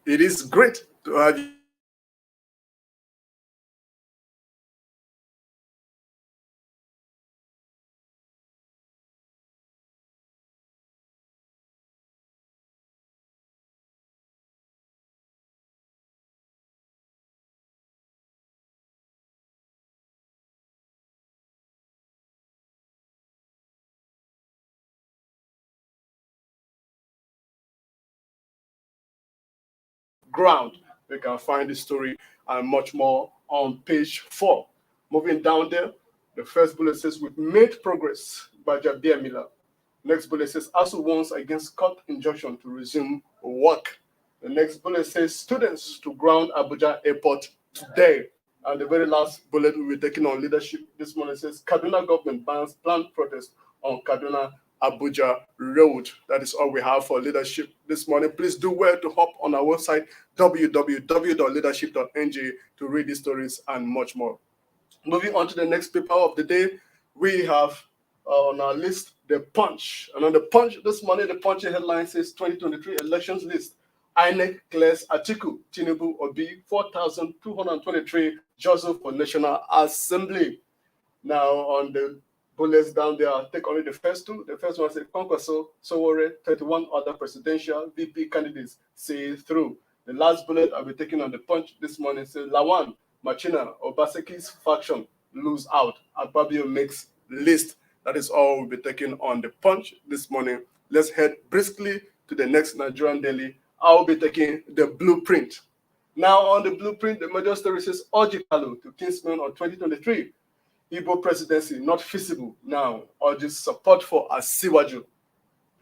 It is great to have you ground. You can find the story and much more on page 4. Moving down there, the first bullet says, we've made progress by Jabir Miller. Next bullet says, ASU warns against court injunction to resume work. The next bullet says, students to ground Abuja airport today. And the very last bullet we'll be taking on leadership this morning says, Kaduna government bans planned protest on Kaduna Abuja Road. That is all we have for leadership this morning. Please do well to hop on our website, www.leadership.ng, to read these stories and much more. Moving on to the next paper of the day, we have on our list the Punch. And on the Punch this morning, the Punch headline says 2023 elections list. INEC clears Atiku, Tinubu, Obi, 4,223 Joseph for National Assembly. Now, on the bullets down there, I'll take only the first two. The first one says Kwankwaso, Sowore, 31 other presidential VP candidates say through. The last bullet I'll be taking on the Punch this morning says Lawan, Machina, Obaseki's faction lose out. Akpabio makes list. That is all we'll be taking on the Punch this morning. Let's head briskly to the next Nigerian daily. I'll be taking the Blueprint. Now, on the Blueprint, the major story says Ojikalu to Kingsman on 2023. Igbo presidency not feasible now, urges support for Asiwaju.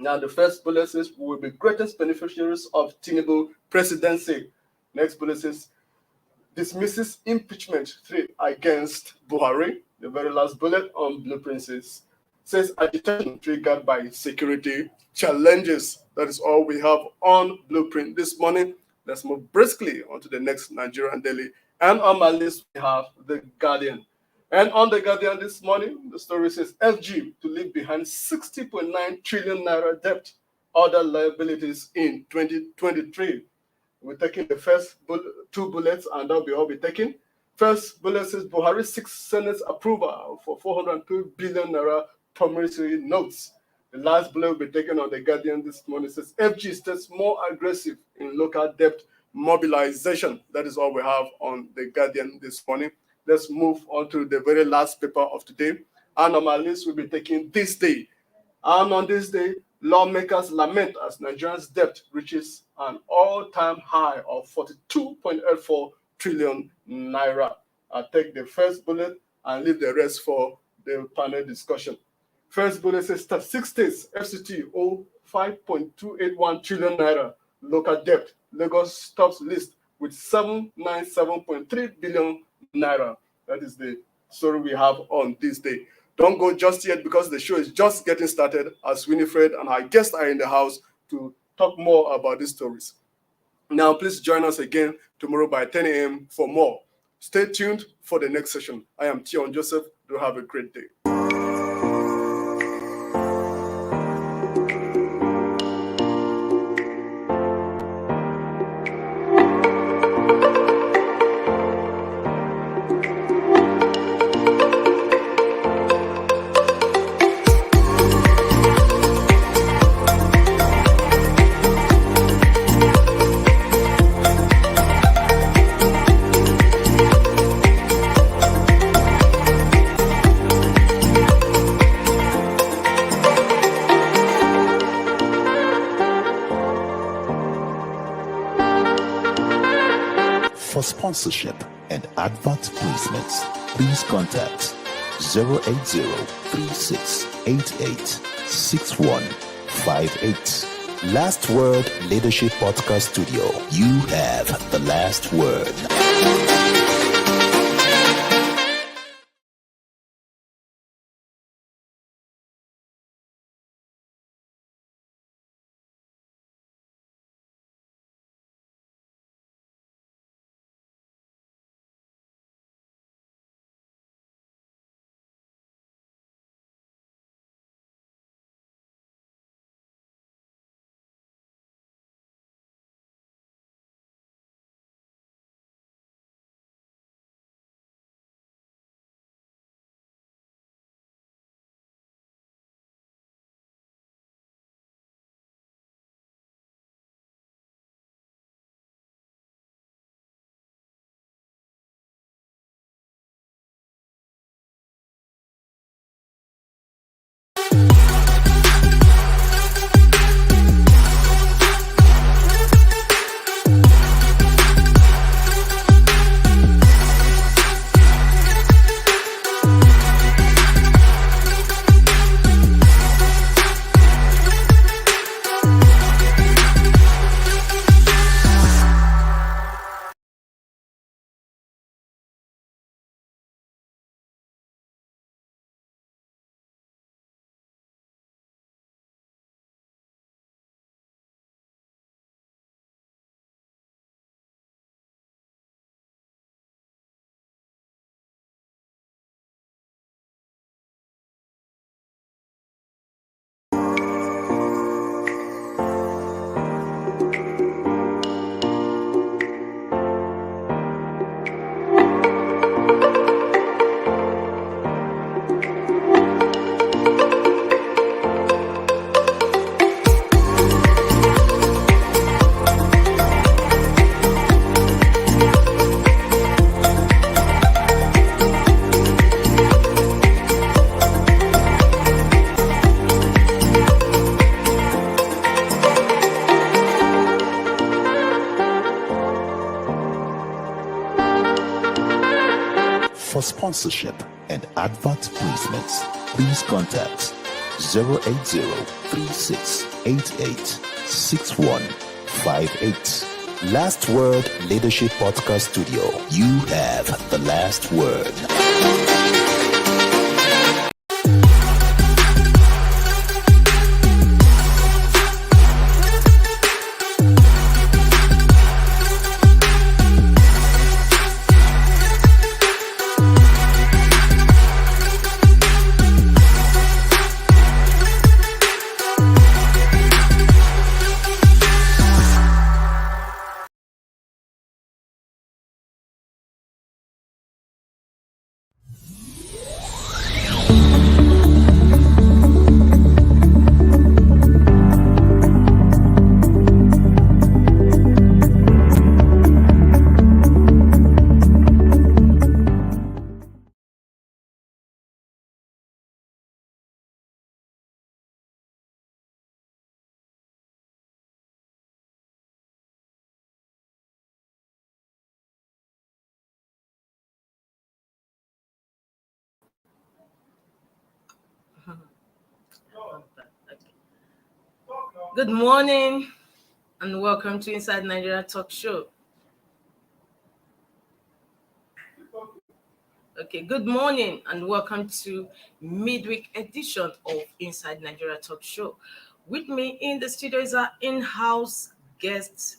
Now, the first bullet says we will be greatest beneficiaries of Tinubu presidency. Next bullet says dismisses impeachment threat against Buhari. The very last bullet on Blueprint says agitation triggered by security challenges. That is all we have on Blueprint this morning. Let's move briskly on to the next Nigerian daily. And on my list, we have The Guardian. And on The Guardian this morning, the story says FG to leave behind 60.9 trillion naira debt, other liabilities in 2023. We're taking the first two bullets, and that'll be all we're taking. First bullet says Buhari seeks Senate's approval for 402 billion naira promissory notes. The last bullet we'll be taking on The Guardian this morning says FG stays more aggressive in local debt mobilization. That is all we have on The Guardian this morning. Let's move on to the very last paper of today. And on my list, we'll be taking THISDAY. And on this day, lawmakers lament as Nigeria's debt reaches an all-time high of 42.84 trillion naira. I'll take the first bullet and leave the rest for the panel discussion. First bullet says 6 states FCT owe 5.281 trillion naira local debt. Lagos tops list with 797.3 billion naira. That is the story we have on this day. Don't go just yet because the show is just getting started as Winifred and our guests are in the house to talk more about these stories. Now, please join us again tomorrow by 10 a.m. for more. Stay tuned for the next session. I am Tion Joseph. Do have a great day. For sponsorship and advert placements, please contact 080-3688-6158. Last Word Leadership Podcast Studio. You have the last word. For sponsorship and advert placements, please contact 080-3688-6158. Last Word Leadership Podcast Studio. You have the last word. Good morning and welcome to Inside Nigeria Talk Show. Okay, good morning and welcome to midweek edition of Inside Nigeria Talk Show. With me in the studio is our in-house guest,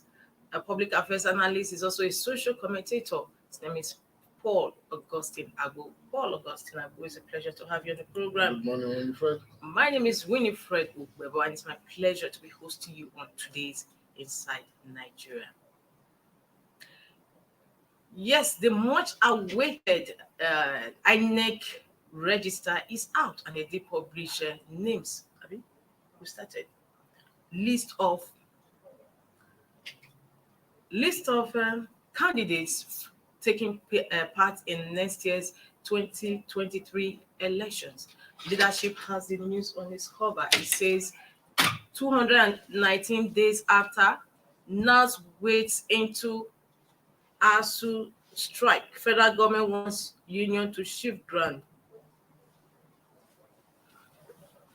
a public affairs analyst, is also a social commentator. His name is Paul Augustine Agbo. Paul Augustine Agbo, it's a pleasure to have you on the program. Good morning, Winifred. My name is Winifred Ugbebo, and it's my pleasure to be hosting you on today's Inside Nigeria. Yes, the much-awaited INEC register is out, and they did publish names. We started list of candidates taking part in next year's 2023 elections. Leadership has the news on its cover. It says 219 days after, NAS waits into ASU strike. Federal government wants union to shift ground.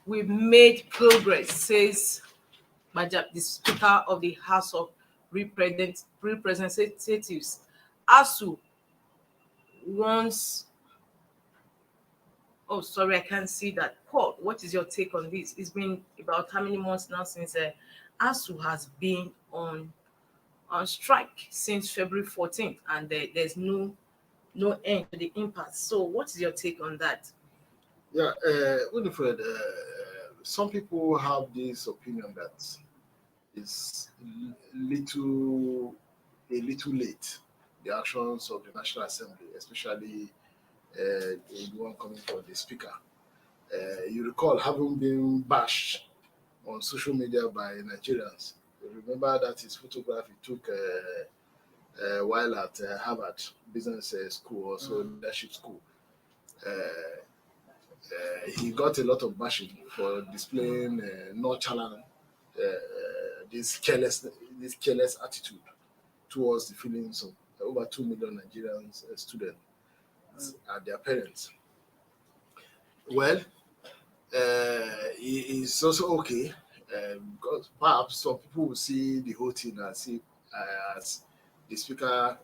We've made progress, says Majab, the Speaker of the House of Representatives. ASU wants. Oh, sorry, I can't see that. Paul, what is your take on this? It's been about how many months now since ASU has been on strike since February 14th, and there's no end to the impasse. So what is your take on that? Yeah, Winifred, some people have this opinion that it's a little late, the actions of the National Assembly, especially the one coming from the Speaker. You recall having been bashed on social media by Nigerians. You remember that his photograph he took while at Harvard Business School, also leadership school. He got a lot of bashing for displaying nonchalant, this careless attitude towards the feelings of over 2 million Nigerian students and their parents. Well, it's also okay because perhaps some people will see the whole thing and see as the Speaker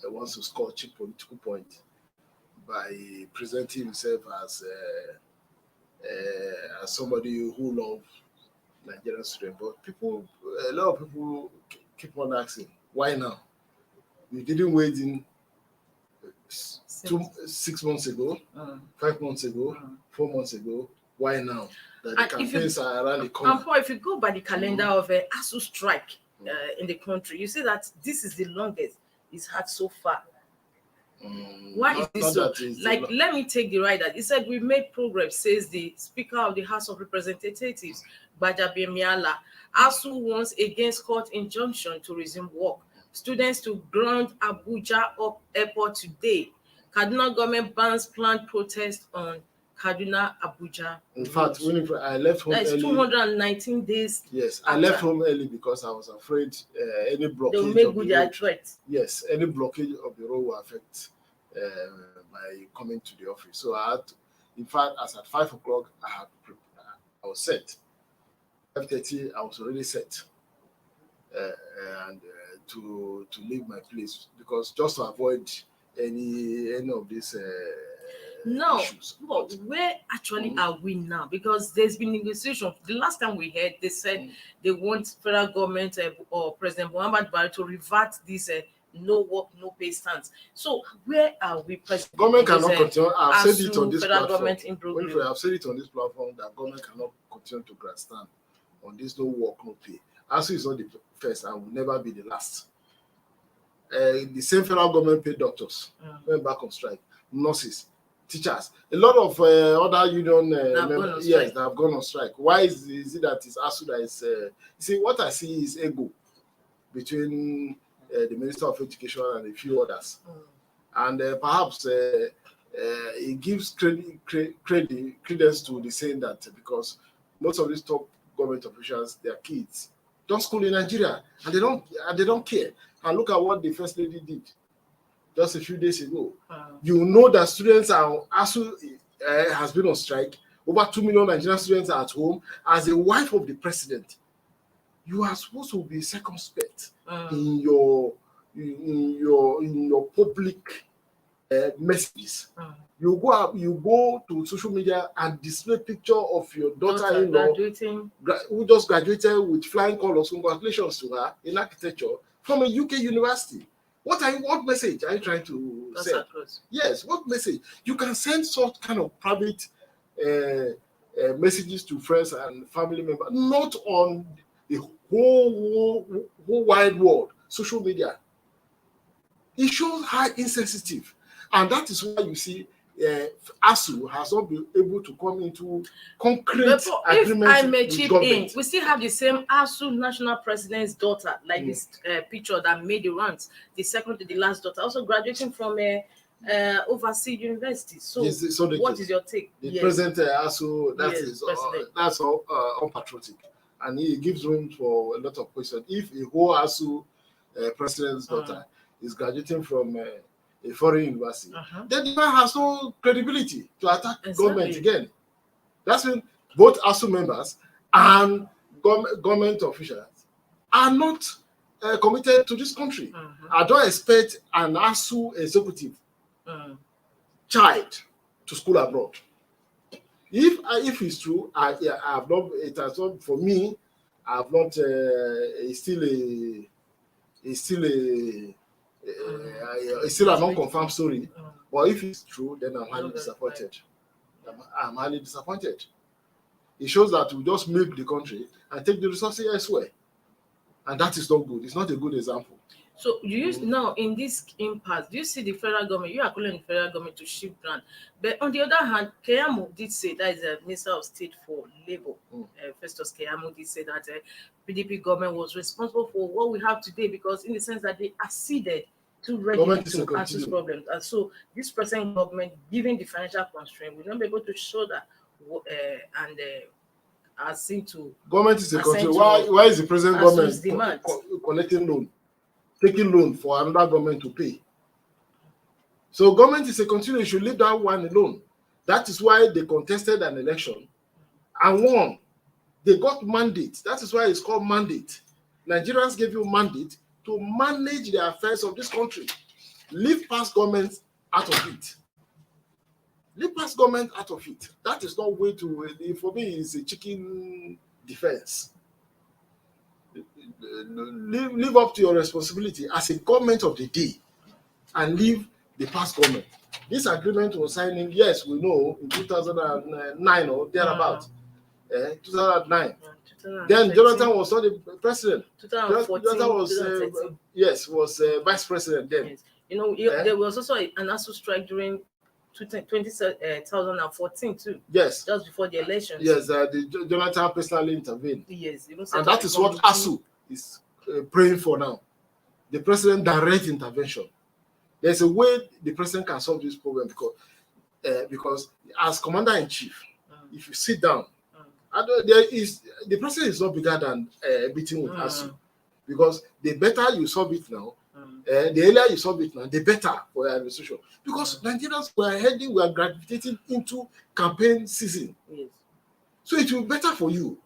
wants to score cheap political points by presenting himself as somebody who loves Nigerian students. But a lot of people keep on asking, why now? We didn't wait in 6 months ago, 5 months ago, 4 months ago. Why now? That the campaigns are around the corner. And Paul, if you go by the calendar of ASU strike in the country, you see that this is the longest it's had so far. Why is this so? Let me take the right that he said we made progress, says the Speaker of the House of Representatives, Bajabe Miala. ASU wants against court injunction to resume work. Students to ground Abuja airport today. Kaduna government bans planned protest on Kaduna Abuja. In fact, when I left home early, 219 days. Yes, I left home early because I was afraid any blockage. They will make good their threat. Yes, any blockage of the road will affect my coming to the office. So I had to, in fact, as at 5 o'clock, I was set. 5:30, I was already set, and to leave my place, because just to avoid any of these issues. But where actually are we now? Because there's been negotiation. The last time we heard, they said they want federal government or President Muhammad Buhari to revert this no work, no pay stance. So where are we? Government cannot continue. I've said it on this platform. I've said it on this platform that government cannot continue to grandstand on this no work, no pay. ASU is not the first and will never be the last. The same federal government paid doctors, went back on strike, nurses, teachers, a lot of other union members, that have gone on strike. Why is it that it's ASU that is? See, what I see is ego between the Minister of Education and a few others, and perhaps it gives credence to the saying that because most of these top government officials, their kids don't school in Nigeria, and they don't care. And look at what the First Lady did just a few days ago. You know that students ASU has been on strike. Over 2 million Nigerian students are at home. As a wife of the president, you are supposed to be circumspect in your public messages. You go to social media and display picture of your daughter-in-law who just graduated with flying colors. Congratulations to her in architecture from a UK university. What message are you trying to send? Yes, what message? You can send such kind of private messages to friends and family members, not on the whole wide world, social media. It shows how insensitive. And that is why you see ASU has not been able to come into concrete agreement. If I may chip in, we still have the same ASU national president's daughter, like this picture that made the rounds, the second to the last daughter, also graduating from overseas university. So, what is your take? The present ASU, that's all unpatriotic, and it gives room for a lot of questions. If a whole ASU president's daughter is graduating from a foreign university, then the man has no credibility to attack government again. That's when both ASU members and government officials are not committed to this country. I don't expect an ASU executive child to school abroad. If it's true, I have not. It has not for me. I have not. It's still an unconfirmed story. But if it's true, then I'm highly disappointed. I'm highly disappointed. It shows that we just milk the country and take the resources elsewhere, and that is not good. It's not a good example. So you use now in this impasse, do you see the federal government? You are calling the federal government to shift ground, but on the other hand, Keyamo did say, that is the Minister of State for Labour, Festus Keyamo did say that PDP government was responsible for what we have today, because in the sense that they acceded to regulate to ASU's problems, and so this present government, given the financial constraint, will not be able to show that accede to government is a country. Why is the present government collecting loan? Taking loan for another government to pay. So government is a country, you should leave that one alone. That is why they contested an election and won. They got mandate. That is why it's called mandate. Nigerians gave you mandate to manage the affairs of this country. Leave past government out of it. Leave past government out of it. That is not way to, for me, it's a chicken defense. Live up to your responsibility as a government of the day and leave the past government. This agreement was signed in, yes, we know, in 2009 or thereabout. 2009. Then Jonathan was not the president. 2014, Jonathan was, was vice president then. Yes. You know, there was also an ASU strike during 2014 too. Yes. Just before the elections. Yes, Jonathan personally intervened. Yes. And that is what ASU is praying for now. The president direct intervention. There's a way the president can solve this problem, because as commander-in-chief, if you sit down, the president is not bigger than meeting with ASU, because the better you solve it now, The earlier you solve it now, the better for your administration. Because Nigerians we are gravitating into campaign season. Yes. So it will be better for you.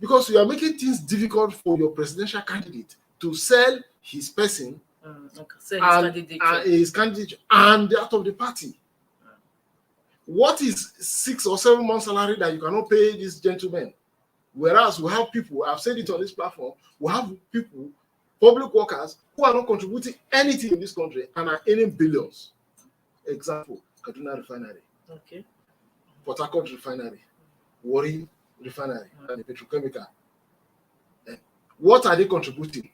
Because you are making things difficult for your presidential candidate to sell his person his candidate and that of the party. What is 6 or 7 months salary that you cannot pay this gentleman? Whereas we have people, I've said it on this platform, we have people, public workers, who are not contributing anything in this country and are earning billions. Example, Kaduna Refinery, Port Harcourt Refinery, Warri Refinery, and the petrochemical. What are they contributing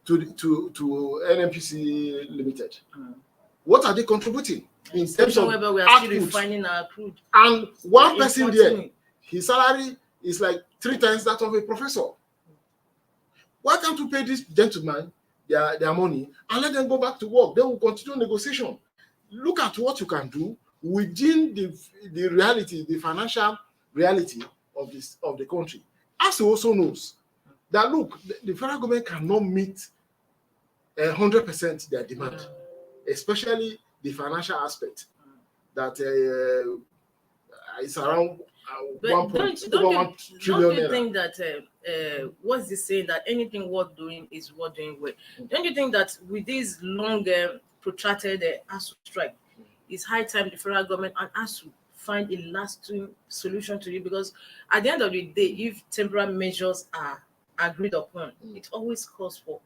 to NNPC Limited? What are they contributing in terms of we are still refining our crude? And one person there, his salary is like 3 times that of a professor. Why can't you pay this gentleman their money and let them go back to work? They will continue negotiation. Look at what you can do within the reality, the financial reality of the country. As he also knows that, look, the federal government cannot meet 100% their demand, especially the financial aspect that is around don't you think that what's the saying that anything worth doing is worth doing well? Don't you think that with this long protracted ASU strike, it's high time the federal government and ASU find a lasting solution to it? Because at the end of the day, if temporary measures are agreed upon, it always calls for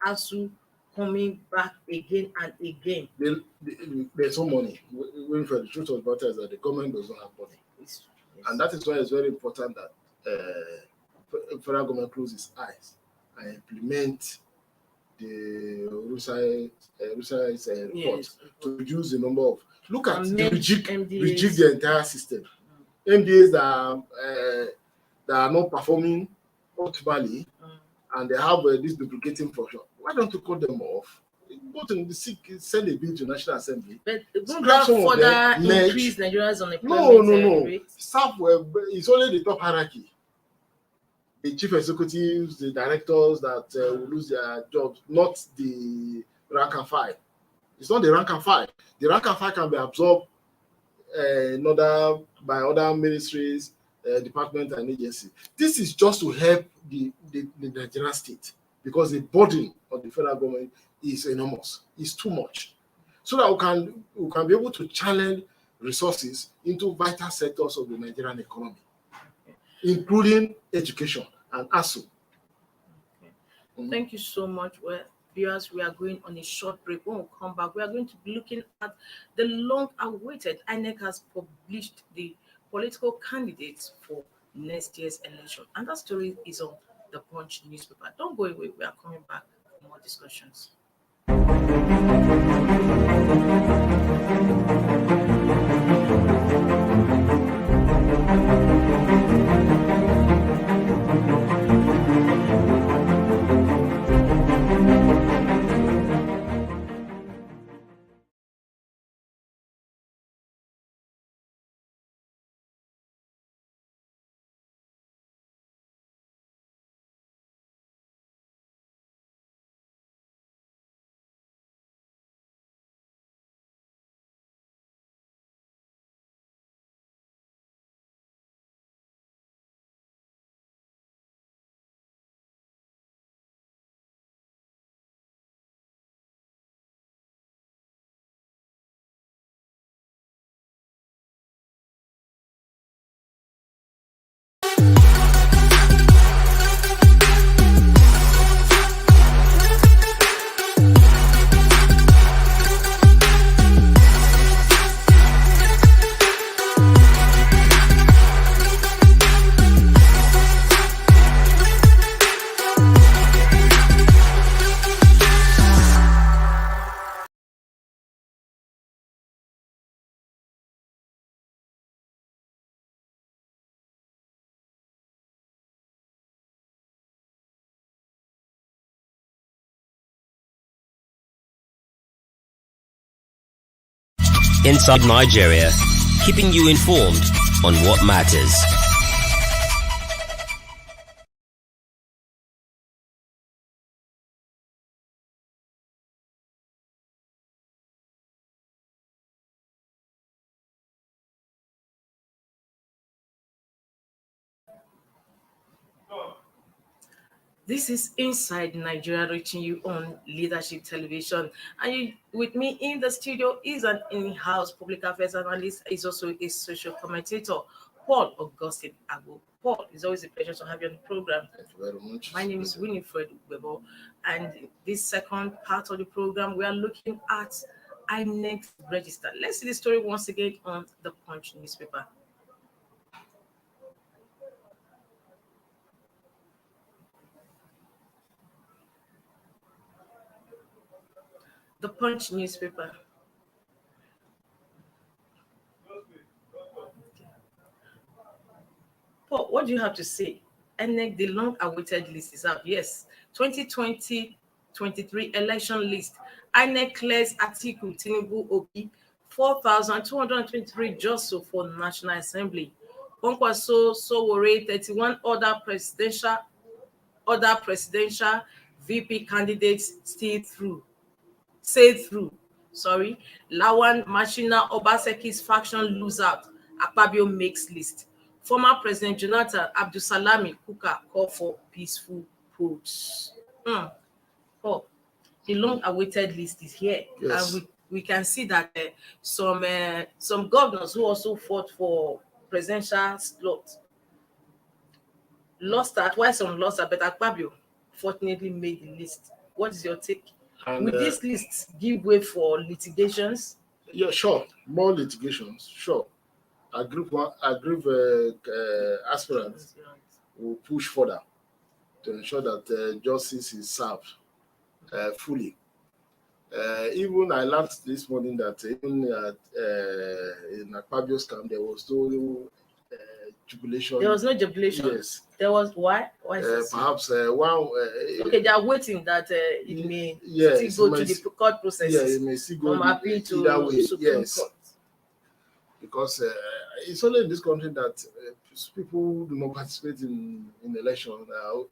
ASU coming back again and again. There's no money. For the truth of the matter is that the government does not have money. Yes. And that is why it's very important that the federal government close its eyes and implement the Rusai's report to reduce the number of. Look at the rejig the entire system. MDAs that are not performing optimally, and they have this duplicating function. Why don't you cut them off? Go to the send a bill to National Assembly. But won't that further increase Nigeria's unemployment rate? It's only the top hierarchy. The chief executives, the directors that will lose their jobs, not the rank and file. It's not the rank and file. The rank and file can be absorbed by other ministries, departments, and agencies. This is just to help the Nigerian state, because the burden of the federal government is enormous. It's too much. So that we can be able to channel resources into vital sectors of the Nigerian economy, including education and ASU. Thank you so much. Well, viewers, we are going on a short break. When we come back, we are going to be looking at the long-awaited INEC has published the political candidates for next year's election. And that story is on the Punch newspaper. Don't go away. We are coming back for more discussions. Inside Nigeria, keeping you informed on what matters. This is Inside Nigeria, reaching you on Leadership Television. And with me in the studio is an in-house public affairs analyst. He's also a social commentator, Paul Augustine Agbo. Paul, it's always a pleasure to have you on the program. Thank you very much. My name is Winifred Webo, and this second part of the program, we are looking at INEC register. Let's see the story once again on the Punch newspaper. The Punch newspaper. Paul, what do you have to say? INEC, the long-awaited list is out. Yes, 2020-23 election list. INEC clears Atiku Tinubu Obi 4,223 just so for National Assembly. Kwankwaso Sowore 31 other presidential VP candidates say through. Sorry. Lawan Machina Obaseki's faction lose out. Akpabio makes list. Former President Jonathan Abdusalami Kuka call for peaceful votes. Oh, the long-awaited list is here, Yes. and we can see that some governors who also fought for presidential slot lost that. Why some lost that? But Akpabio fortunately made the list. What is your take? And, Will this list give way for litigations? Yeah, sure. More litigations, sure. Aggrieved aspirants will push further to ensure that justice is served fully. Even I learned this morning that even in Akpabio's camp there was no jubilation. There was no jubilation. Yes. There was why? Why is this? Perhaps one. Okay, they are waiting that it may still go to the court processes. Yeah, it may still go from appeal to either way. Supreme Yes. Court. Because it's only in this country that people who do not participate in election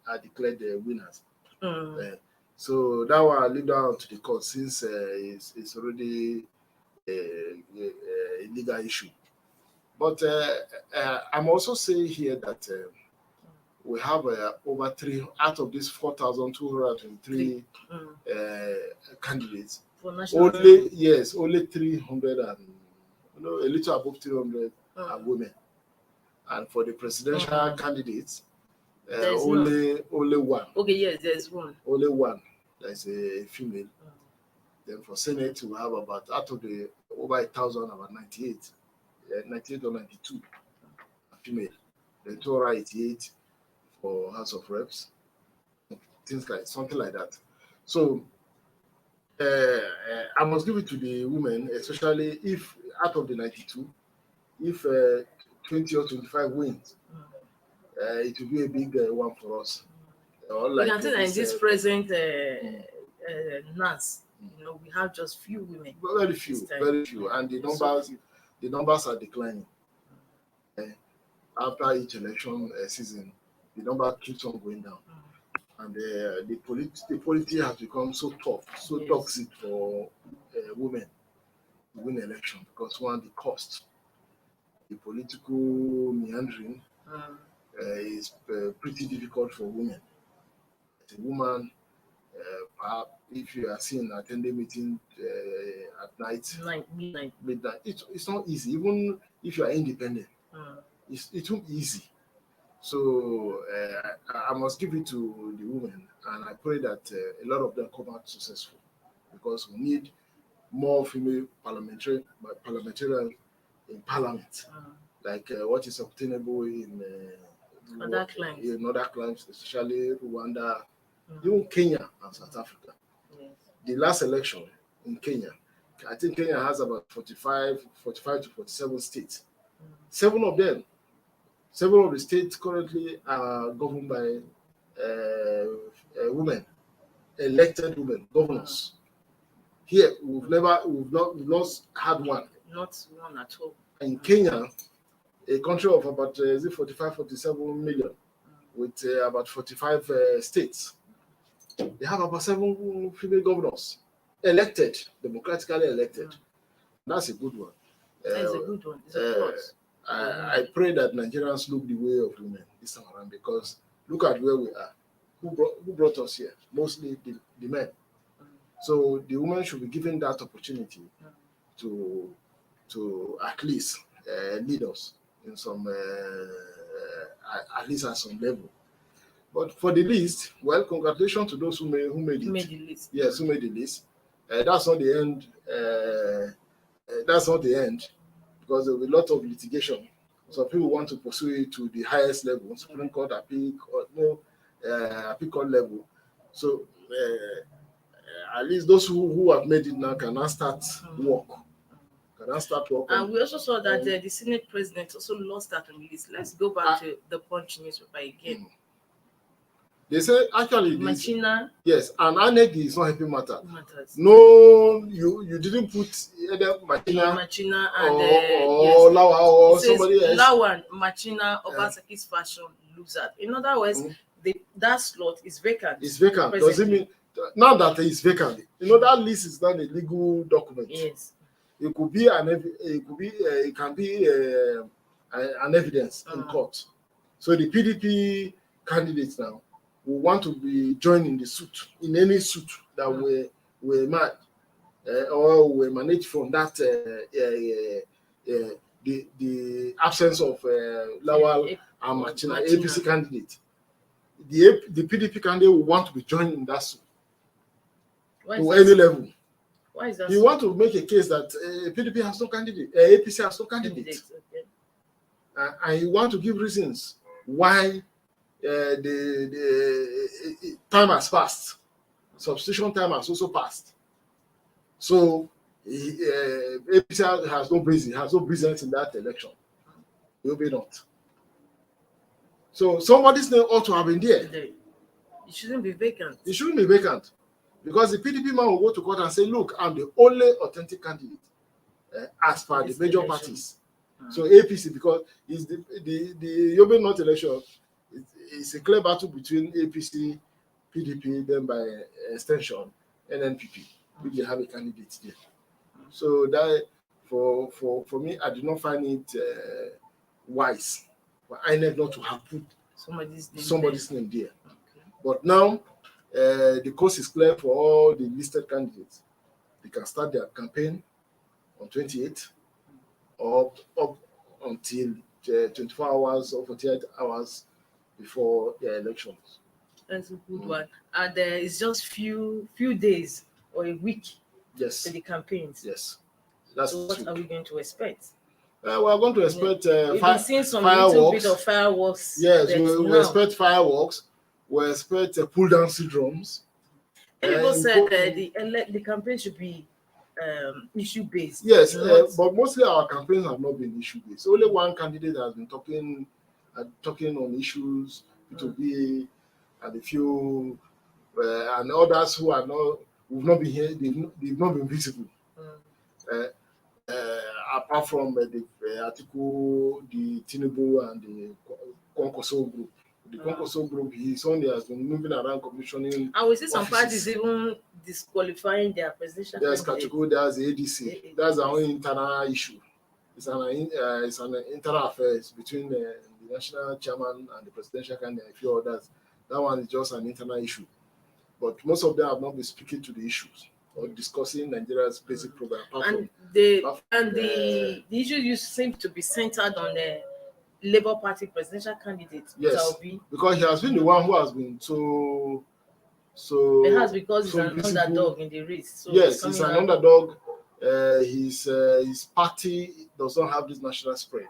are declared the winners. So that one I leave down to the court since it's already a legal issue. But I'm also saying here that we have over 3 out of these 4,223 candidates. For national Only 300 and a little above 300 are women, and for the presidential candidates, only one. Okay, yes, there's one. Only one. There's a female. Then for Senate, we have about out of the over 1,000, about 98 or 92 are female. Then 288 for House of Reps, something like that. So I must give it to the women, especially if out of the 92, if 20 or 25 wins, it will be a big one for us. We can see that in this present NAS, we have just few women. Very few, and the numbers are declining. After each election season, the number keeps on going down. And the politics has become so tough, so toxic for women to win election because one, the cost, the political meandering is pretty difficult for women. As a woman, perhaps if you are seen attending meeting at night, midnight, it's not easy. Even if you are independent, it's not easy. So I must give it to the women, and I pray that a lot of them come out successful, because we need more female parliamentarians in parliament, like what is obtainable in other climes, especially Rwanda, even Kenya and South Africa. Yes. The last election in Kenya, I think Kenya has about 45 to 47 states. Seven of the states currently are governed by women, elected women, governors. Here, we've not had one. Not one at all. In Kenya, a country of about 47 million, with about 45 states, they have about 7 female governors, democratically elected. That's a good one. That's a good one. It's a plus. I pray that Nigerians look the way of women this time around, because look at where we are. who brought us here? Mostly the men. So the women should be given that opportunity to at least lead us in some, at least at some level. But for the list, well, congratulations to those who made it. Made the list. Yes, who made the list. That's not the end. That's not the end, because there will be a lot of litigation. So people want to pursue it to the highest level, Supreme Court, appeal court level. So at least those who have made it now can now start work. And we also saw that the Senate president also lost that on the list. Let's go back to the Punch newspaper again. They say actually Machina. Yes, and INEC is not helping matters. No, you didn't put either Machina and or Lawa or somebody else. Lawan, Machina, Obaseki's fashion loser. In other words, that slot is vacant. It's vacant. Does it mean now that it's vacant? You know that list is not a legal document. Yes. It could be it can be an evidence in court. So the PDP candidates now will want to be joined in the suit, in any suit that we made or we managed from that the absence of Lawal and Machina, APC candidate. The PDP candidate will want to be joined in that suit to any level. Why is that? You want to make a case that PDP has no candidate, APC has no candidate, and you want to give reasons why the time has passed. Substitution time has also passed. So APC has no business in that election. It will be not. So somebody's name ought to have been there. It shouldn't be vacant. It shouldn't be vacant. Because the PDP man will go to court and say, look, I'm the only authentic candidate as per the major parties. So APC, because it's the Yobe North election, it's a clear battle between APC, PDP, then by extension, NNPP, which they have a candidate there. So that for me, I do not find it wise for INEC not to have put somebody's name there. Okay. But now, the course is clear for all the listed candidates. They can start their campaign on 28th or up until 24 hours or 48 hours before the elections. That's a good one. And it's just few days or a week to the campaigns. Yes. So what are we going to expect? We are going to expect we've seen some fireworks. Little bit of fireworks. Yes, we expect fireworks. We expect pull down syndromes. People said the campaign should be issue based. Yes, but mostly our campaigns have not been issue based. Only one candidate has been talking on issues, B2B, and a few, and others who are not, who've not been here. They've not been visible. Apart from the article, the Tinubu and the Konkoso group. The Konkoso group, his only has been moving around commissioning. And we see some parties even disqualifying their presidential. There's Kachiko, there's the ADC. That's our own internal issue. It's an internal affair between the national chairman and the presidential candidate and a few others. That one is just an internal issue. But most of them have not been speaking to the issues or discussing Nigeria's basic program. The issue you seem to be centered on the Labour Party presidential candidate. Yes, because he has been the one who has been so. Perhaps because he's an underdog in the race. So yes, he's an underdog. His party does not have this national spread.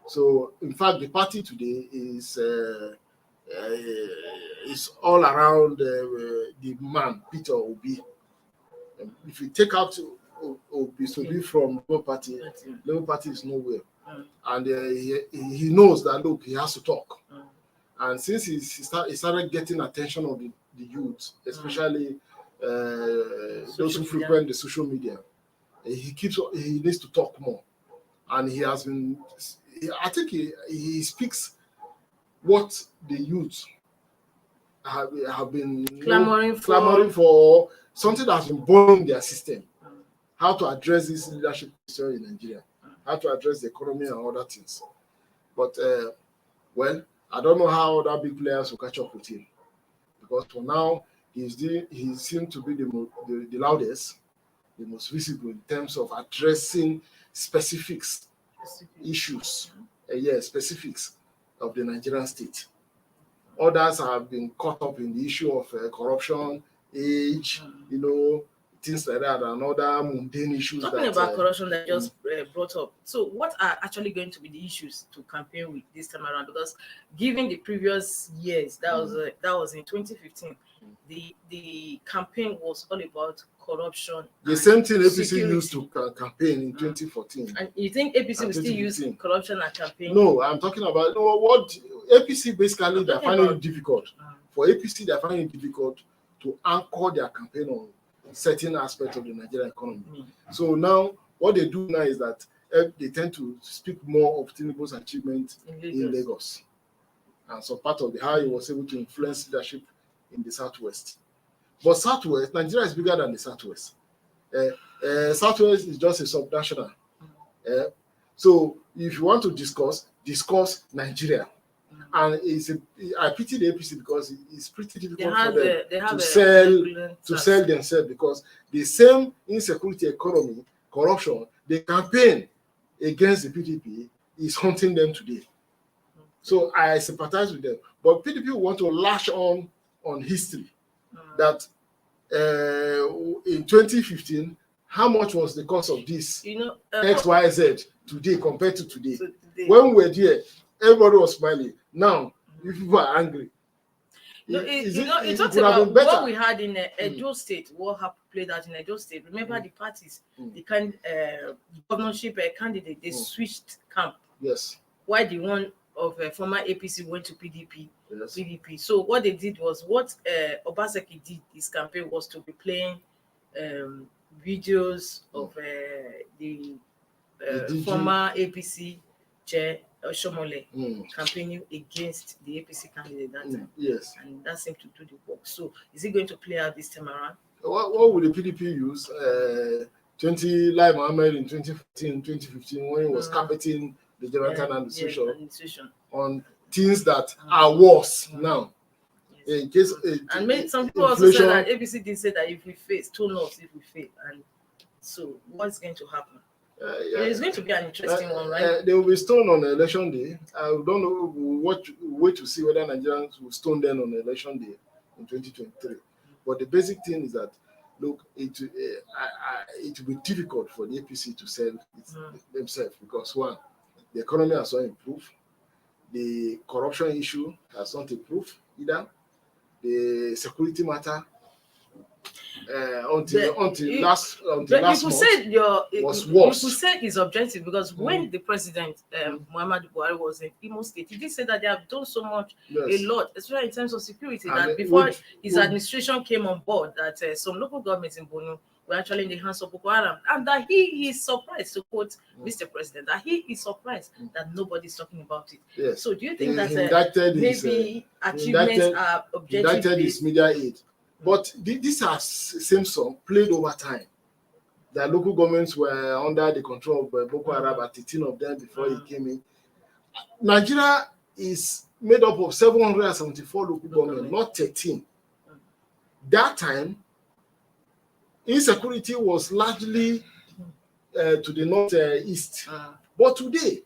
So, in fact, the party today is all around the man, Peter Obi. If you take out Obi from Labour Party is nowhere. And he knows that, look, he has to talk. And since he started getting attention of the youth, especially those who frequent the social media, he needs to talk more. And he has been, I think he speaks what the youth have been clamoring for, something that has been born in their system. How to address this leadership issue in Nigeria, how to address the economy and other things. But, well, I don't know how other big players will catch up with him. because for now he seemed to be the loudest, the most visible in terms of addressing specifics, issues, specifics of the Nigerian state. Others have been caught up in the issue of corruption, age, things like that, and other mundane issues. Talking about corruption that just brought up. So, what are actually going to be the issues to campaign with this time around? Because given the previous years, that was in 2015, the campaign was all about corruption. The same thing APC used to campaign in 2014. And you think APC will still use corruption and campaign? No, I'm talking about what APC basically they're finding it difficult. For APC, they're finding it difficult to anchor their campaign on certain aspects of the Nigerian economy. So now, what they do now is that they tend to speak more of Tinubu's achievements in Lagos. And so part of how he was able to influence leadership in the Southwest. But Southwest, Nigeria is bigger than the Southwest. Southwest is just a subnational. So if you want to discuss Nigeria. And I pity the APC because it's pretty difficult for them to sell themselves, because the same insecurity, economy, corruption, the campaign against the PDP is haunting them today. So I sympathize with them. But PDP want to lash on history. That in 2015, how much was the cost of this XYZ today compared to today? When we were there, everybody was smiling. Now, if people are angry, it talks about what we had in Edo State, what played out in Edo State. Remember the parties, the governorship candidate, they switched camp. Yes. Why the one of former APC went to PDP? Yes. PDP. So what they did was, what Obaseki did his campaign was to be playing videos of the former APC chair Shomole campaigning against the APC candidate that time. Yes. And that seemed to do the work. So is it going to play out this time around? What would the PDP use? 20 Lai Mohammed in 2014, 2015, when he was carpeting the Jonathan administration on things that are worse now. Yes. In case and some people also said that APC did say that if we face, told us if we fail. And so what's going to happen? It's going to be an interesting one, right? They will be stoned on election day. I don't know. We'll wait to see whether Nigerians will stone them on election day in 2023. But the basic thing is that, look, it will be difficult for the APC to sell themselves, because one, the economy has not improved, the corruption issue has not improved either, the security matter. Until last month was worse. You could say it's objective, because when the president Muhammadu Buhari was in Imo State, he did say that they have done so much, a lot, especially in terms of security, and that before his administration came on board, that some local governments in Borno were actually in the hands of Boko Haram, and that he is surprised, to quote Mr. President, that he is surprised that nobody's talking about it. Yes. So do you think that maybe achievements are objective? Indicted his media aid. But these are same song played over time. The local governments were under the control of Boko Haram, about 18 of them before he came in. Nigeria is made up of 774 local governments, not 13. That time, insecurity was largely to the northeast. But today,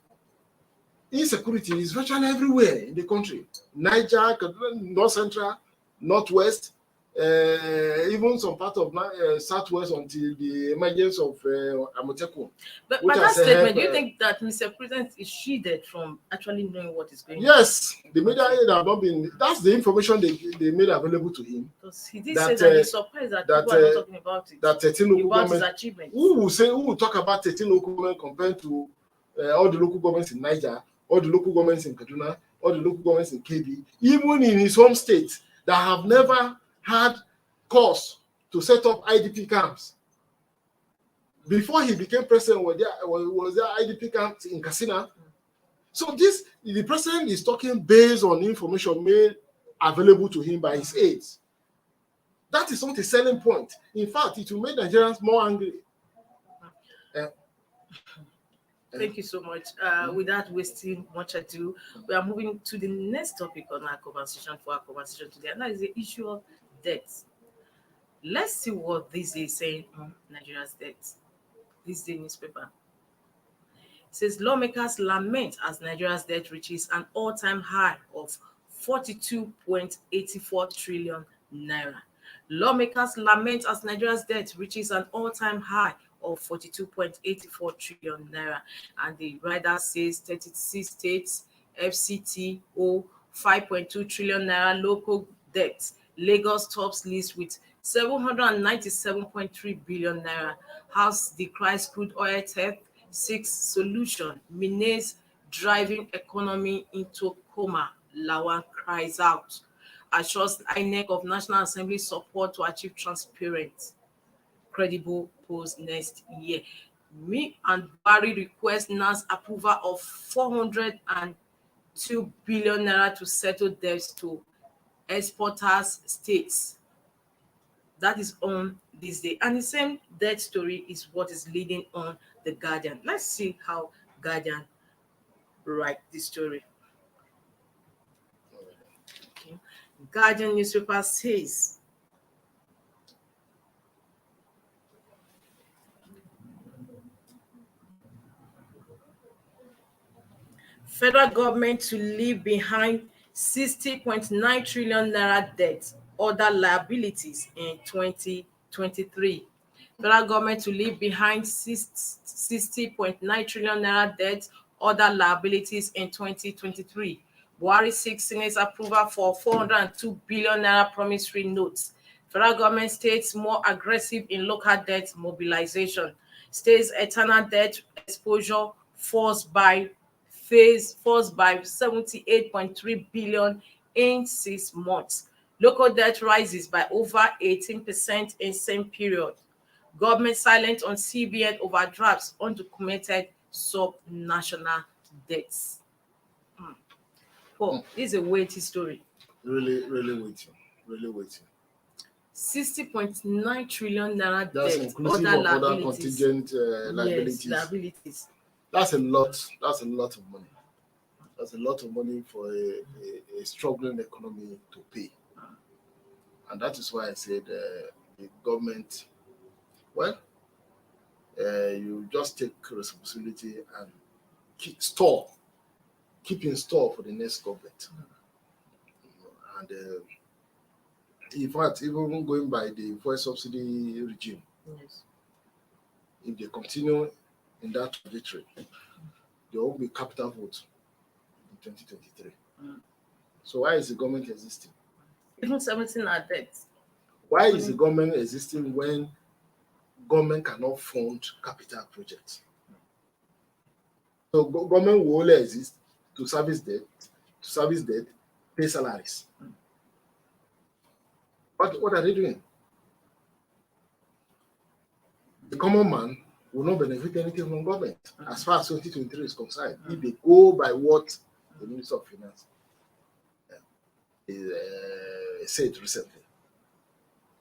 insecurity is virtually everywhere in the country. Niger, North Central, Northwest, even some part of Southwest, until the emergence of Amotekun. But by that statement, do you think that Mr. President is shielded from actually knowing what is going on? Yes, the media aid have not been. That's the information they made available to him. Because he did say that he's surprised that people are not talking about it. That 13 local governments. Who will talk about 13 local governments compared to all the local governments in Niger, all the local governments in Kaduna, all the local governments in KB, even in his home state, that have never had cause to set up IDP camps. Before he became president, was there IDP camps in Katsina? So the president is talking based on information made available to him by his aides. That is not a selling point. In fact, it will make Nigerians more angry. Thank you so much. Without wasting much ado, we are moving to the next topic on our conversation today, and that is the issue of debt. Let's see what this is saying on Nigeria's debt. This day newspaper says lawmakers lament as Nigeria's debt reaches an all-time high of 42.84 trillion naira. Lawmakers lament as Nigeria's debt reaches an all-time high of 42.84 trillion naira. And the rider says 36 states, FCT owe 5.2 trillion naira local debt. Lagos tops list with 797.3 billion naira. House decries crude oil theft, seeks solution. Minays driving economy into coma. Lawan cries out. Assures INEC of National Assembly support to achieve transparent, credible polls next year. Me and Barry request NAS approval of 402 billion naira to settle debts to exporters states. That is on this day. And the same debt story is what is leading on the Guardian. Let's see how Guardian write this story. Okay. Guardian newspaper says federal government to leave behind 60.9 trillion naira debt, other liabilities in 2023. Federal government to leave behind 60.9 trillion naira debt, other liabilities in 2023. Buhari seeks Senate approval for 402 billion naira promissory notes. Federal government states more aggressive in local debt mobilization. States eternal debt exposure falls by 78.3 billion in 6 months. Local debt rises by over 18% in same period. Government silent on CBN overdrafts, undocumented sub-national debts. Paul, this is a weighty story. Really weighty. 60.9 trillion naira That's debt, inclusive other of other liabilities. contingent liabilities. Yes, liabilities. That's a lot of money. That's a lot of money for a struggling economy to pay. And that is why I said the government, you just take responsibility and keep in store for the next government. And in fact, even going by the fuel subsidy regime, Yes. if they continue in that trajectory, there will be capital vote in 2023. So why is the government existing? Even 17 are debt. Why is the government existing when government cannot fund capital projects? So government will only exist to service debt, pay salaries. What are they doing? The common man will not benefit anything from government as far as 2023 is concerned. If they go by what the Minister of Finance said recently.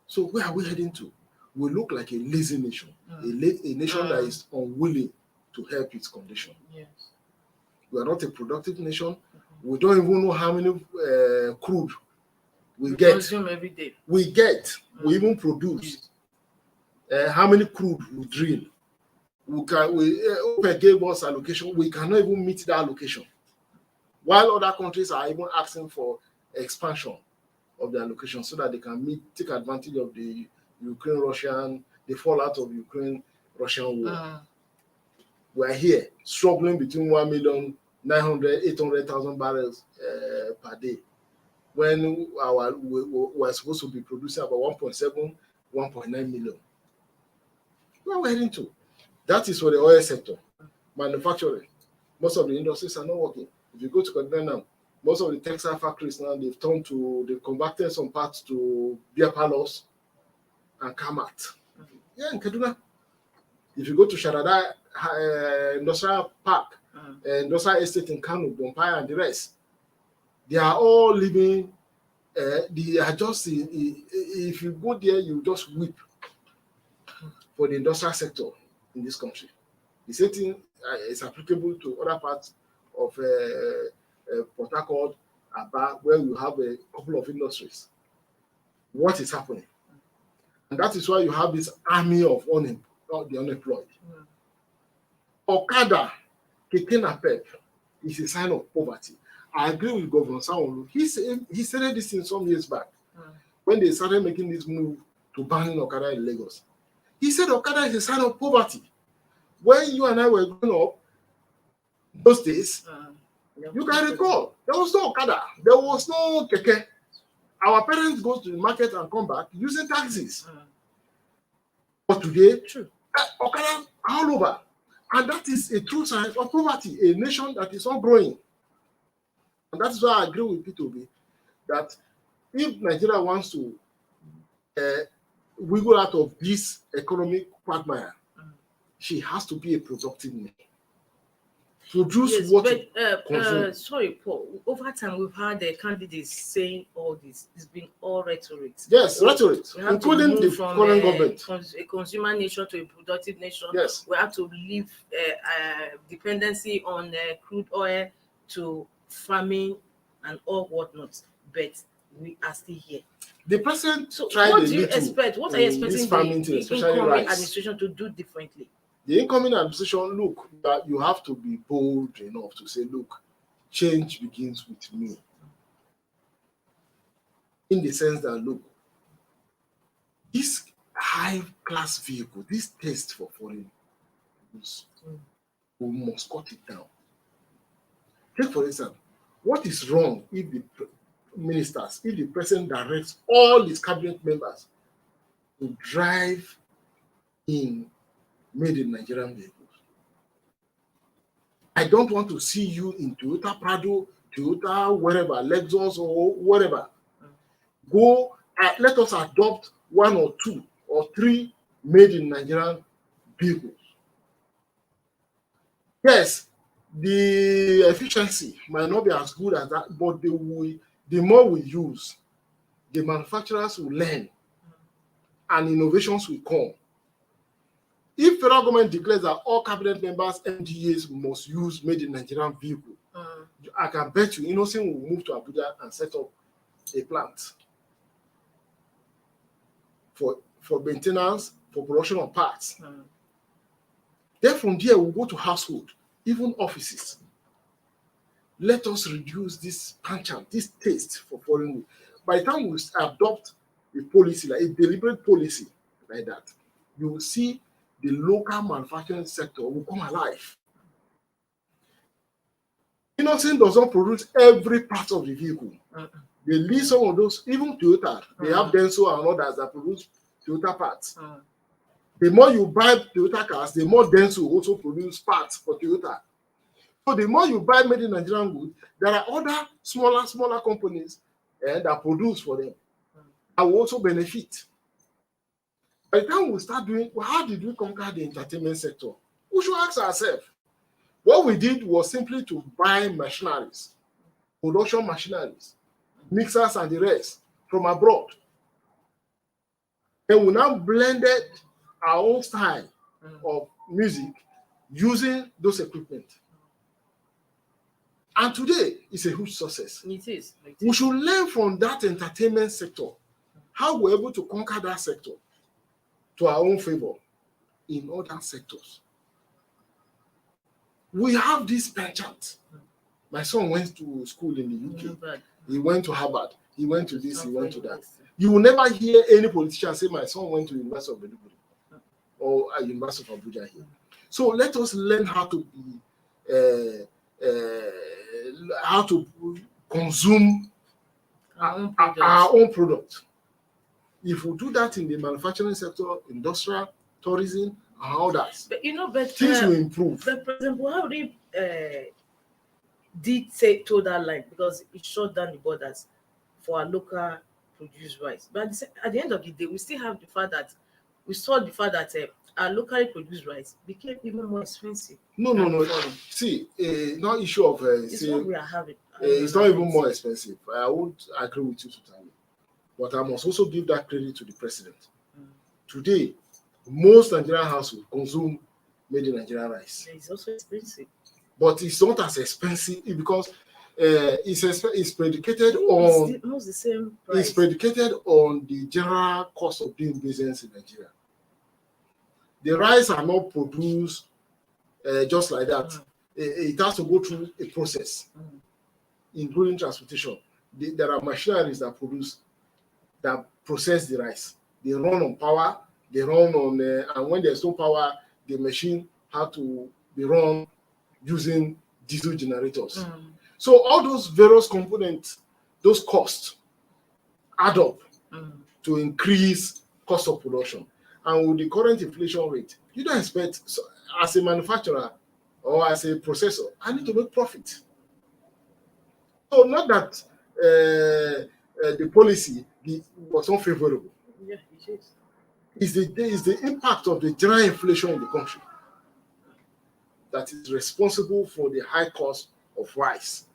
So where are we heading to? We look like a lazy nation, a nation that is unwilling to help its condition. Yes. We are not a productive nation. We don't even know how many crude we get. Consume every day. We we even produce. How many crude we drill? OPEC gave us allocation. We cannot even meet that allocation. While other countries are even asking for expansion of the allocation so that they can take advantage of the fallout of Ukraine-Russian war. We are here struggling between 1,900,800,000 barrels per day, when we're supposed to be producing about 1.7, 1.9 million. Where are we heading to? That is for the oil sector. Manufacturing. Most of the industries are not working. If you go to Kaduna now, most of the textile factories now, they've converted some parts to beer parlors and Kamat. Yeah, in Kaduna. If you go to Sharada Industrial Park, Industrial Estate in Kano, Bompire, and the rest, they are all living, they are just, if you go there, you just weep for the industrial sector in this country. The same thing is applicable to other parts of Port Harcourt, Aba, where we have a couple of industries. What is happening? And that is why you have this army of the unemployed. Okada, Keke Napep is a sign of poverty. I agree with Governor Sanwo-Olu. He said this in some years back when they started making this move to banning Okada in Lagos. He said Okada is a sign of poverty. When you and I were growing up, those days, you can recall, there was no Okada, there was no Keke. Our parents go to the market and come back using taxis. But today, Okada all over. And that is a true sign of poverty, a nation that is not growing. And that is why I agree with P2B that if Nigeria wants to wiggle out of this economic quagmire, she has to be a productive nation. Produce what consume. Sorry, Paul. Over time, we've had candidates saying all this. It's been all rhetoric. Yes, rhetoric, including the current government. A consumer nation to a productive nation. Yes. We have to leave dependency on crude oil to farming and all whatnot. But we are still here. The president tried what do you expect? What are you expecting the incoming administration to do differently? The incoming administration, look, that you have to be bold enough to say, look, change begins with me. In the sense that, look, this high-class vehicle, this taste for foreign goods, we must cut it down. Take, for instance, what is wrong if the ministers, if the president directs all his cabinet members to drive in made in Nigerian vehicles? I don't want to see you in Toyota Prado, Toyota, wherever, Lexus or whatever. Go, let us adopt 1 or 2 or 3 made in Nigerian vehicles. Yes, the efficiency might not be as good as that, but the more we use, the manufacturers will learn and innovations will come. If federal government declares that all cabinet members, MDAs must use made in Nigerian vehicle, I can bet you Innocent will move to Abuja and set up a plant for maintenance, for production of parts. Then from there, we'll go to household, even offices. Let us reduce this penchant, this taste for foreign goods. By the time we adopt a policy, like a deliberate policy like that, you will see the local manufacturing sector will come alive. Innocent does not produce every part of the vehicle. They leave some of those, even Toyota, they have Denso and others that produce Toyota parts. The more you buy Toyota cars, the more Denso also produce parts for Toyota. So the more you buy made in Nigerian goods, there are other smaller companies that produce for them. I will also benefit. By the time we start doing, how did we conquer the entertainment sector? We should ask ourselves. What we did was simply to buy machineries, production machineries, mixers and the rest from abroad. And we now blended our own style of music using those equipment. And today, it's a huge success. It is. We should learn from that entertainment sector, how we're able to conquer that sector to our own favor in other sectors. We have this penchant. My son went to school in the UK. He went to Harvard. He went to this, he went to that. You will never hear any politician say, my son went to the University of Maiduguri or University of Abuja here. So let us learn how to be, how to consume our own product. If we do that in the manufacturing sector, industrial, tourism, and others, things will improve. But President Buhari told that line because it shut down the borders for our local produced rice. But at the end of the day, we still have the fact that our locally produced rice became even more expensive. No. See, not issue of it's what we are having. It's not even more expensive. I won't agree with you totally. But I must also give that credit to the president. Today, most Nigerian households consume made in Nigeria rice. It's also expensive. But it's not as expensive because it's predicated on Almost the same price. It's predicated on the general cost of doing business in Nigeria. The rice are not produced just like that. It has to go through a process, including transportation. There are machineries that process the rice. They run on power. They run on, and when there's no power, the machine has to be run using diesel generators. So all those various components, those costs add up to increase cost of production. And with the current inflation rate, you don't expect, so as a manufacturer or as a processor, I need to make profit. So not that the policy was unfavorable. Yeah, it is. It's the impact of the general inflation in the country that is responsible for the high cost of rice.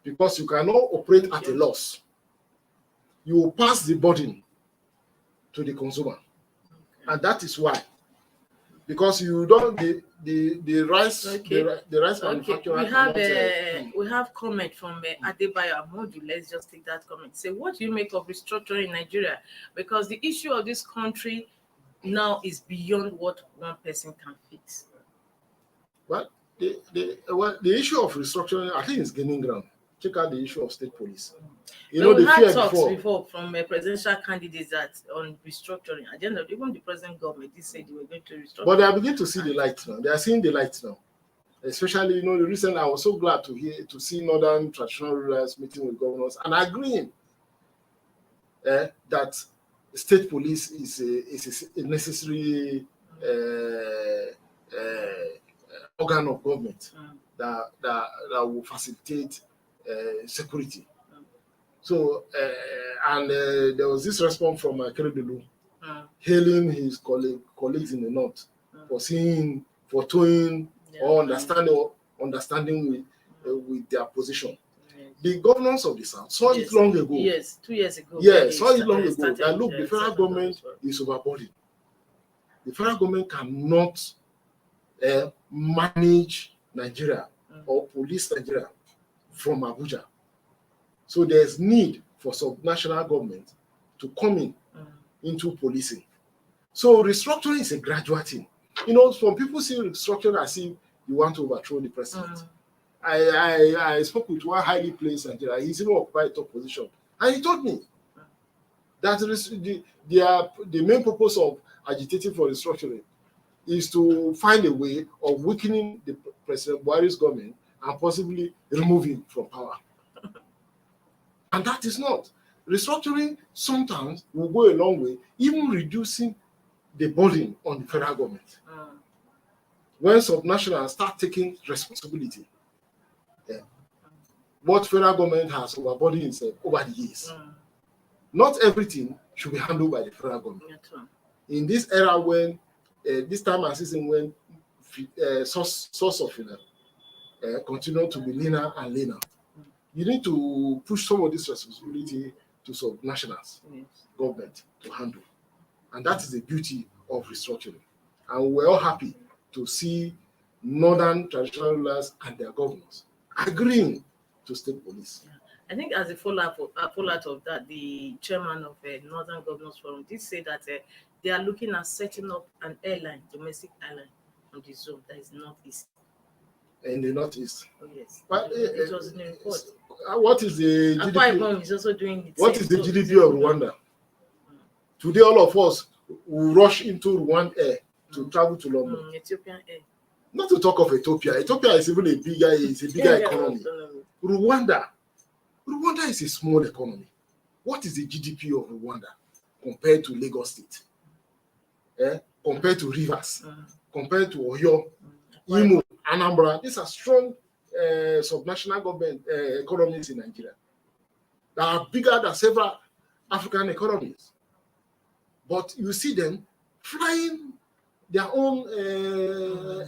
Because you cannot operate at a loss. You will pass the burden to the consumer. And that is why. Because you don't, the rice, the rice manufacturer. We have comment from Adebayo Amodu. Let's just take that comment. Say, what do you make of restructuring in Nigeria? Because the issue of this country now is beyond what one person can fix. But the issue of restructuring, I think, is gaining ground. Check out the issue of state police. We had talks before from presidential candidates that on restructuring. At the end of even the present government, they said they were going to restructure. But they are beginning to see the light now. They are seeing the light now. Especially, recently I was so glad to see northern traditional rulers meeting with governors and agreeing that state police is a necessary organ of government that will facilitate security. So, and there was this response from Keredolu, hailing his colleagues in the north for towing or understanding with their position. The governors of the south saw it long ago. Yes, 2 years ago. Yes, saw it long ago. That look, the federal government is overburdened. The federal government cannot manage Nigeria or police Nigeria from Abuja. So there's need for subnational government to come into policing. So restructuring is a gradual thing. Some people see restructuring as if you want to overthrow the president. I spoke with one highly placed Nigerian. He's even occupied top position, and he told me that the main purpose of agitating for restructuring is to find a way of weakening the President Buhari's government and possibly remove him from power. And that is not. Restructuring sometimes will go a long way, even reducing the burden on the federal government. When subnationals start taking responsibility, what federal government has overburdened itself over the years. Not everything should be handled by the federal government. In this era when, this time and season when source of continue to be leaner and leaner, you need to push some of this responsibility to subnationals, government to handle. And that is the beauty of restructuring. And we're all happy to see northern traditional rulers and their governors agreeing to state police. I think as a fallout of that, the chairman of Northern Governors Forum did say that they are looking at setting up an airline, domestic airline, on the zone that is northeast. In the northeast. Oh yes. But it was in the report. What is the GDP? Is also doing it. What is the GDP of Rwanda? Today, all of us will rush into Rwanda Air to travel to London. Ethiopian Air. Not to talk of Ethiopia. Ethiopia is even a bigger economy. Rwanda is a small economy. What is the GDP of Rwanda compared to Lagos State? Compared to Rivers? Compared to Oyo? Imo? Anambra? These are strong subnational government economies in Nigeria that are bigger than several African economies. But you see them flying their own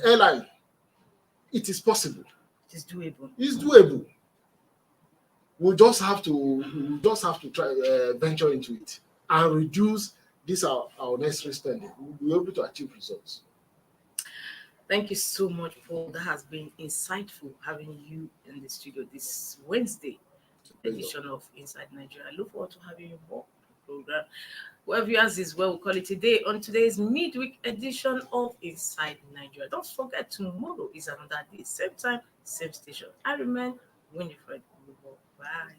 airline. It is possible. It is doable. It's doable. We just have to try venture into it and reduce this our necessary spending. We'll be able to achieve results. Thank you so much, Paul. That has been insightful having you in the studio this Wednesday edition of Inside Nigeria. I look forward to having you more program. Well, viewers, is what we call it today on today's midweek edition of Inside Nigeria. Don't forget, tomorrow is another day, same time, same station. I remain Winifred. Bye.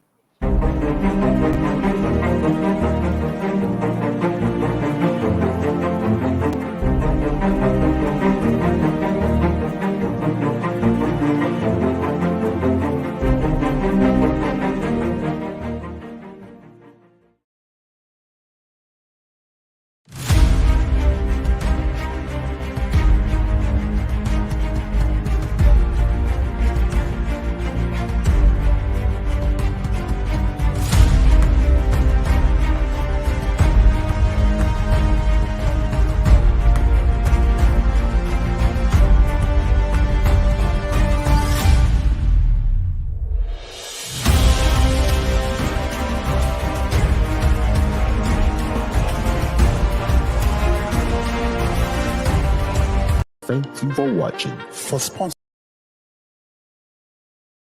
Thank you for watching.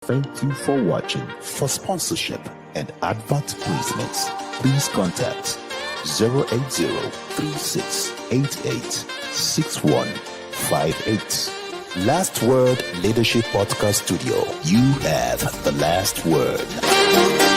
Thank you for watching. For sponsorship and advert placements, please contact 080-3688-6158. Last Word Leadership Podcast Studio. You have the last word.